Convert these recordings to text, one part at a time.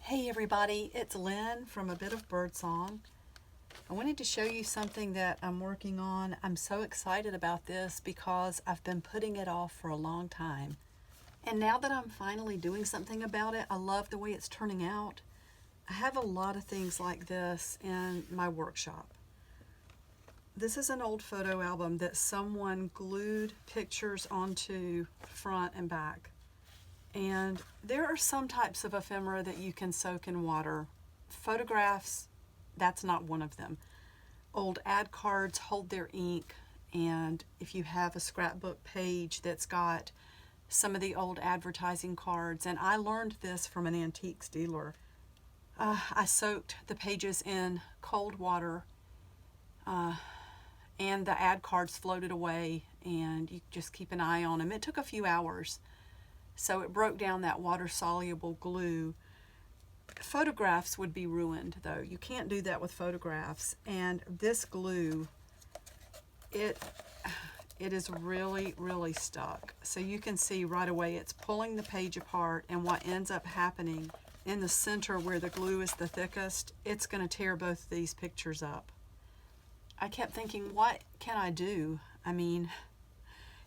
Hey everybody, it's Lynn from A Bit of Birdsong. I wanted to show you something that I'm working on. I'm so excited about this because I've been putting it off for a long time. And now that I'm finally doing something about it, I love the way it's turning out. I have a lot of things like this in my workshop. This is an old photo album that someone glued pictures onto front and back. And there are some types of ephemera that you can soak in water. Photographs, that's not one of them. Old ad cards hold their ink, and if you have a scrapbook page that's got some of the old advertising cards, and I learned this from an antiques dealer. I soaked the pages in cold water, and the ad cards floated away, and you just keep an eye on them. It took a few hours. So it broke down that water-soluble glue. Photographs would be ruined, though. You can't do that with photographs. And this glue, it is really, really stuck. So you can see right away it's pulling the page apart, and what ends up happening in the center where the glue is the thickest, it's going to tear both these pictures up. I kept thinking, what can I do? I mean,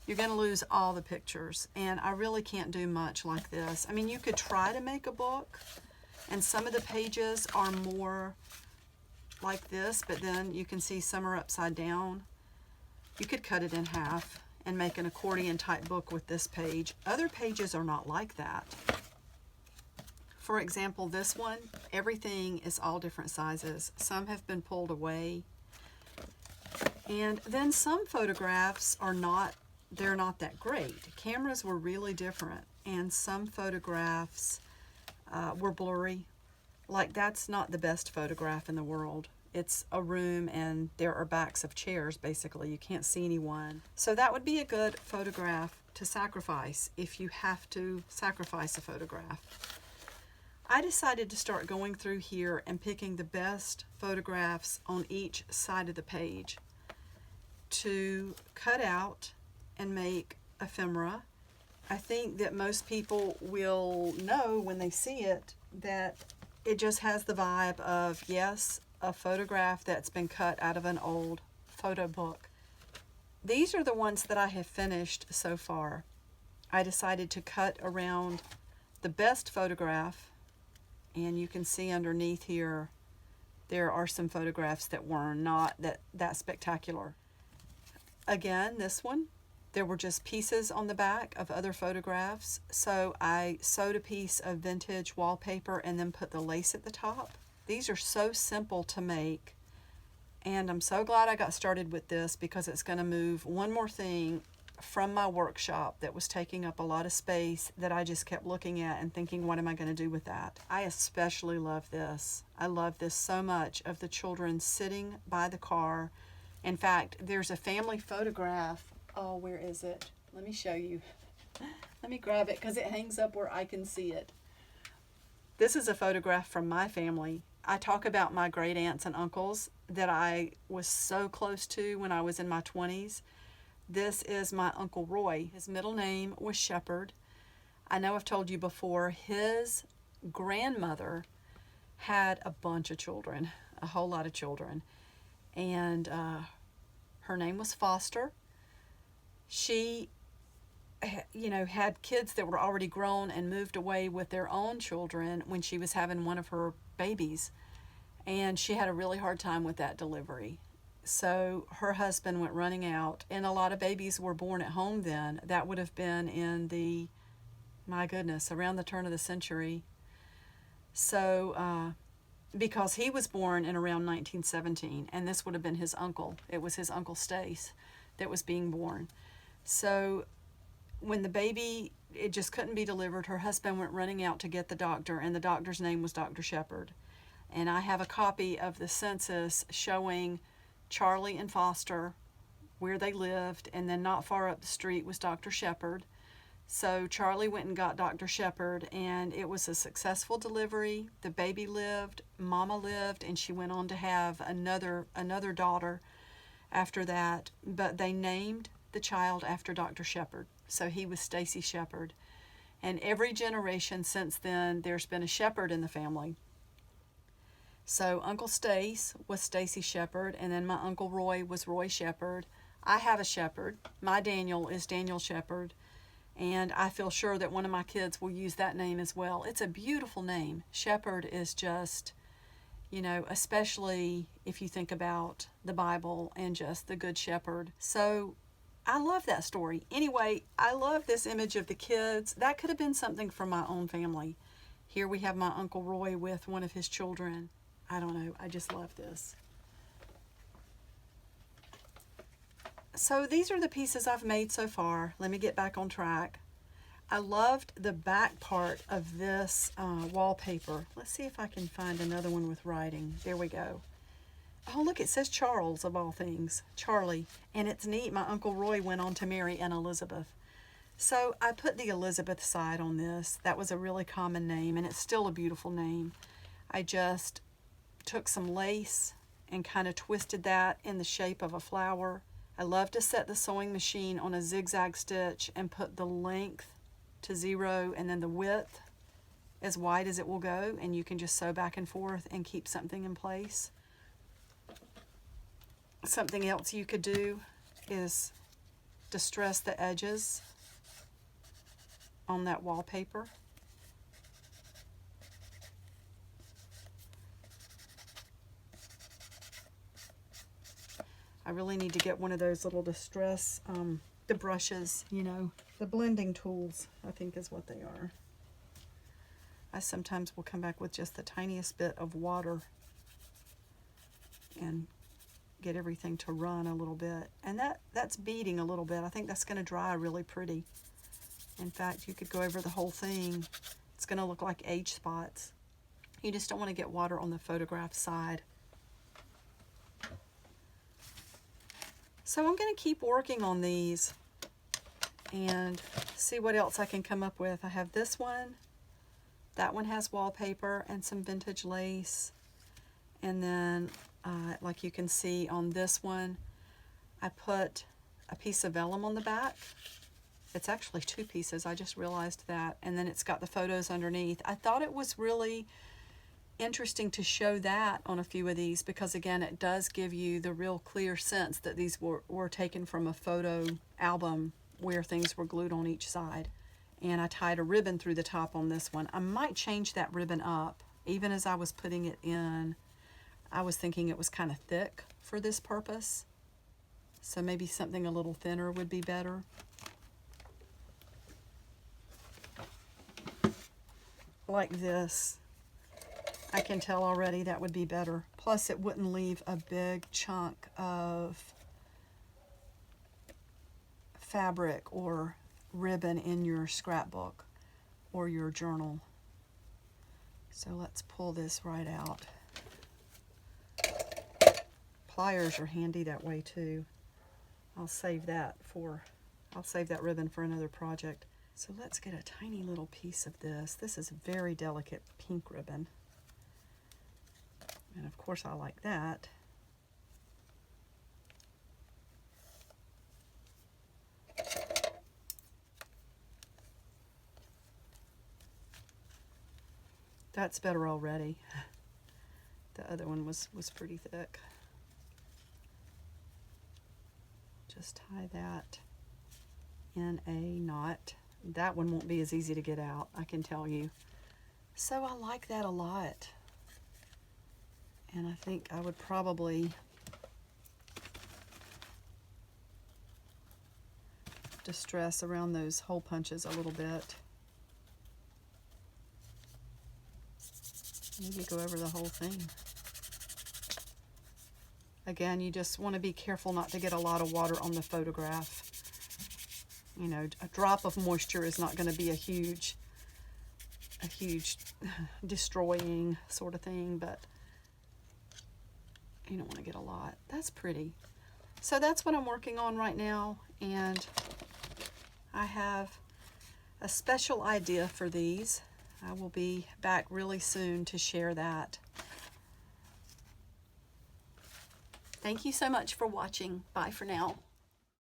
you're going to lose all the pictures, and I really can't do much like this. I mean, you could try to make a book, and some of the pages are more like this, but then you can see some are upside down. You could cut it in half and make an accordion type book with this page. Other pages are not like that. For example, this one, everything is all different sizes. Some have been pulled away, and then some photographs are not they're not that great. Cameras were really different, and some photographs were blurry. Like, that's not the best photograph in the world. It's a room and there are backs of chairs, basically. You can't see anyone. So that would be a good photograph to sacrifice if you have to sacrifice a photograph. I decided to start going through here and picking the best photographs on each side of the page to cut out and make ephemera. I think that most people will know when they see it that it just has the vibe of, yes, a photograph that's been cut out of an old photo book. These are the ones that I have finished so far. I decided to cut around the best photograph, and you can see underneath here there are some photographs that were not that spectacular. Again, this one, there were just pieces on the back of other photographs, so I sewed a piece of vintage wallpaper and then put the lace at the top. These are so simple to make, and I'm so glad I got started with this because it's going to move one more thing from my workshop that was taking up a lot of space that I just kept looking at and thinking, what am I going to do with that? I especially love this. I love this so much, of the children sitting by the car. In fact, there's a family photograph. Oh, where is it? Let me show you. Let me grab it because it hangs up where I can see it. This is a photograph from my family. I talk about my great aunts and uncles that I was so close to when I was in my 20s. This is my Uncle Roy. His middle name was Shepherd. I know I've told you before, his grandmother had a bunch of children, a whole lot of children. And her name was Foster. She, had kids that were already grown and moved away with their own children when she was having one of her babies. And she had a really hard time with that delivery. So her husband went running out, and a lot of babies were born at home then. That would have been in the, my goodness, around the turn of the century. So, because he was born in around 1917, and this would have been his uncle. It was his Uncle Stace that was being born. So when the baby, it just couldn't be delivered, her husband went running out to get the doctor, and the doctor's name was Dr. Shepherd. And I have a copy of the census showing Charlie and Foster, where they lived, and then not far up the street was Dr. Shepherd. So Charlie went and got Dr. Shepherd, and it was a successful delivery. The baby lived, Mama lived, and she went on to have another daughter after that. But they named the child after Dr. Shepherd, so he was Stacy Shepherd. And every generation since then, there's been a shepherd in the family. So Uncle Stace was Stacy Shepherd, and then my Uncle Roy was Roy Shepherd. I have a shepherd. My Daniel is Daniel Shepherd, and I feel sure that one of my kids will use that name as well. It's a beautiful name. Shepherd is just, you know, especially if you think about the Bible and just the Good Shepherd. So I love that story. Anyway, I love this image of the kids. That could have been something from my own family. Here we have my Uncle Roy with one of his children. I don't know, I just love this. So these are the pieces I've made so far. Let me get back on track. I loved the back part of this wallpaper. Let's see if I can find another one with writing. There we go. Oh, look, it says Charles, of all things. Charlie. And it's neat. My Uncle Roy went on to marry an Elizabeth. So I put the Elizabeth side on this. That was a really common name, and it's still a beautiful name. I just took some lace and kind of twisted that in the shape of a flower. I love to set the sewing machine on a zigzag stitch and put the length to 0 and then the width as wide as it will go, and you can just sew back and forth and keep something in place. Something else you could do is distress the edges on that wallpaper. I really need to get one of those little distress, the brushes, you know, the blending tools, I think is what they are. I sometimes will come back with just the tiniest bit of water and get everything to run a little bit. And that's beading a little bit. I think that's going to dry really pretty. In fact, you could go over the whole thing. It's going to look like age spots. You just don't want to get water on the photograph side. So I'm going to keep working on these and see what else I can come up with. I have this one. That one has wallpaper and some vintage lace. And then, like you can see on this one, I put a piece of vellum on the back. It's actually 2 pieces. I just realized that. And then it's got the photos underneath. I thought it was really interesting to show that on a few of these because, again, it does give you the real clear sense that these were taken from a photo album where things were glued on each side. And I tied a ribbon through the top on this one. I might change that ribbon up. Even as I was putting it in, I was thinking it was kind of thick for this purpose. So maybe something a little thinner would be better. Like this. I can tell already that would be better. Plus it wouldn't leave a big chunk of fabric or ribbon in your scrapbook or your journal. So let's pull this right out. Pliers are handy that way too. I'll save that ribbon for another project. So let's get a tiny little piece of this. This is a very delicate pink ribbon. And of course I like that. That's better already. The other one was pretty thick. Just tie that in a knot. That one won't be as easy to get out, I can tell you. So I like that a lot. And I think I would probably distress around those hole punches a little bit. Maybe go over the whole thing. Again, you just want to be careful not to get a lot of water on the photograph. You know, a drop of moisture is not going to be a huge destroying sort of thing, but you don't want to get a lot. That's pretty. So that's what I'm working on right now, and I have a special idea for these. I will be back really soon to share that. Thank you so much for watching. Bye for now.